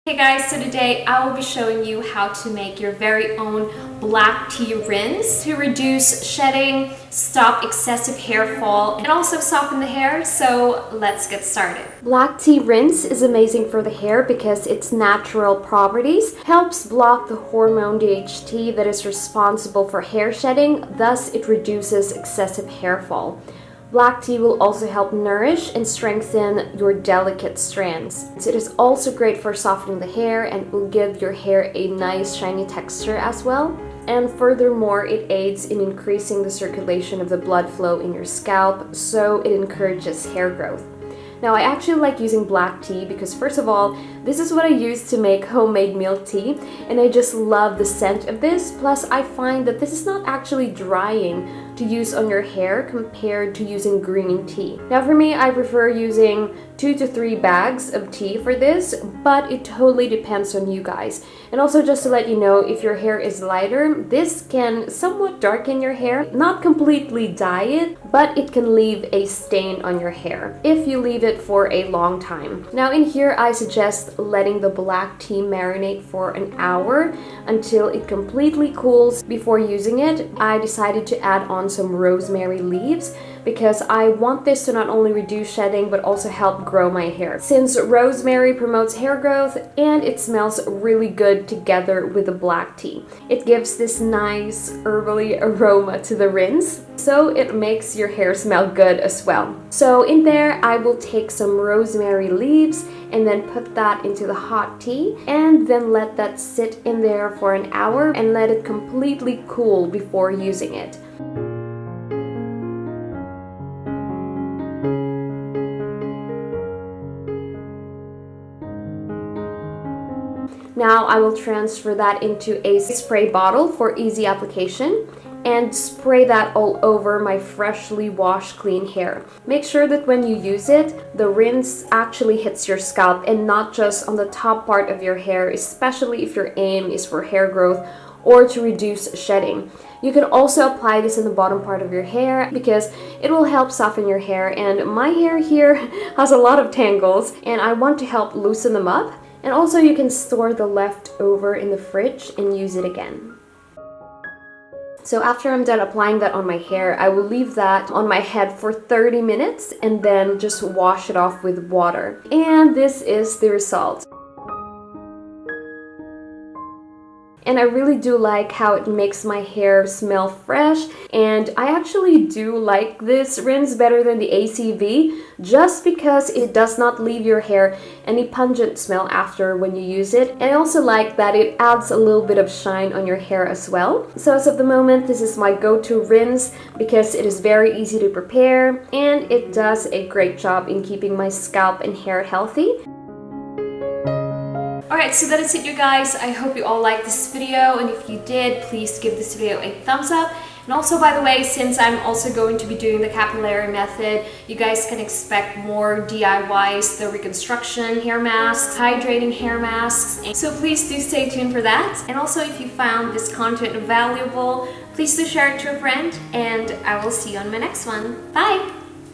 Hey guys, so today I will be showing you how to make your very own black tea rinse to reduce shedding, stop excessive hair fall, and also soften the hair. So let's get started. Black tea rinse is amazing for the hair because its natural properties helps block the hormone DHT that is responsible for hair shedding, thus it reduces excessive hair fall. Black tea will also help nourish and strengthen your delicate strands. It is also great for softening the hair and will give your hair a nice shiny texture as well. And furthermore, it aids in increasing the circulation of the blood flow in your scalp, so it encourages hair growth. Now, I actually like using black tea because first of all, this is what I use to make homemade milk tea, and I just love the scent of this. Plus, I find that this is not actually drying to use on your hair compared to using green tea. Now, for me, I prefer using 2 to 3 bags of tea for this, but it totally depends on you guys. And also, just to let you know, if your hair is lighter, this can somewhat darken your hair, not completely dye it, but it can leave a stain on your hair if you leave it for a long time. Now, in here, I suggest letting the black tea marinate for an hour until it completely cools before using it. I decided to add on some rosemary leaves because I want this to not only reduce shedding but also help grow my hair, since rosemary promotes hair growth and it smells really good together with the black tea. It gives this nice herbally aroma to the rinse, so it makes your hair smell good as well. So in there, I will take some rosemary leaves and then put that into the hot tea and then let that sit in there for an hour and let it completely cool before using it. Now I will transfer that into a spray bottle for easy application and spray that all over my freshly washed clean hair. Make sure that when you use it, the rinse actually hits your scalp and not just on the top part of your hair, especially if your aim is for hair growth or to reduce shedding. You can also apply this in the bottom part of your hair because it will help soften your hair, and my hair here has a lot of tangles and I want to help loosen them up. And also you can store the leftover in the fridge and use it again. So after I'm done applying that on my hair, I will leave that on my head for 30 minutes and then just wash it off with water. And this is the result. And I really do like how it makes my hair smell fresh, and I actually do like this rinse better than the ACV just because it does not leave your hair any pungent smell after when you use it. And I also like that it adds a little bit of shine on your hair as well. So as of the moment, this is my go-to rinse because it is very easy to prepare and it does a great job in keeping my scalp and hair healthy. Alright, so that is it, you guys. I hope you all liked this video, and if you did, please give this video a thumbs up. And also, by the way, since I'm also going to be doing the capillary method, you guys can expect more DIYs, the reconstruction hair masks, hydrating hair masks. So please do stay tuned for that. And also, if you found this content valuable, please do share it to a friend, and I will see you on my next one. Bye!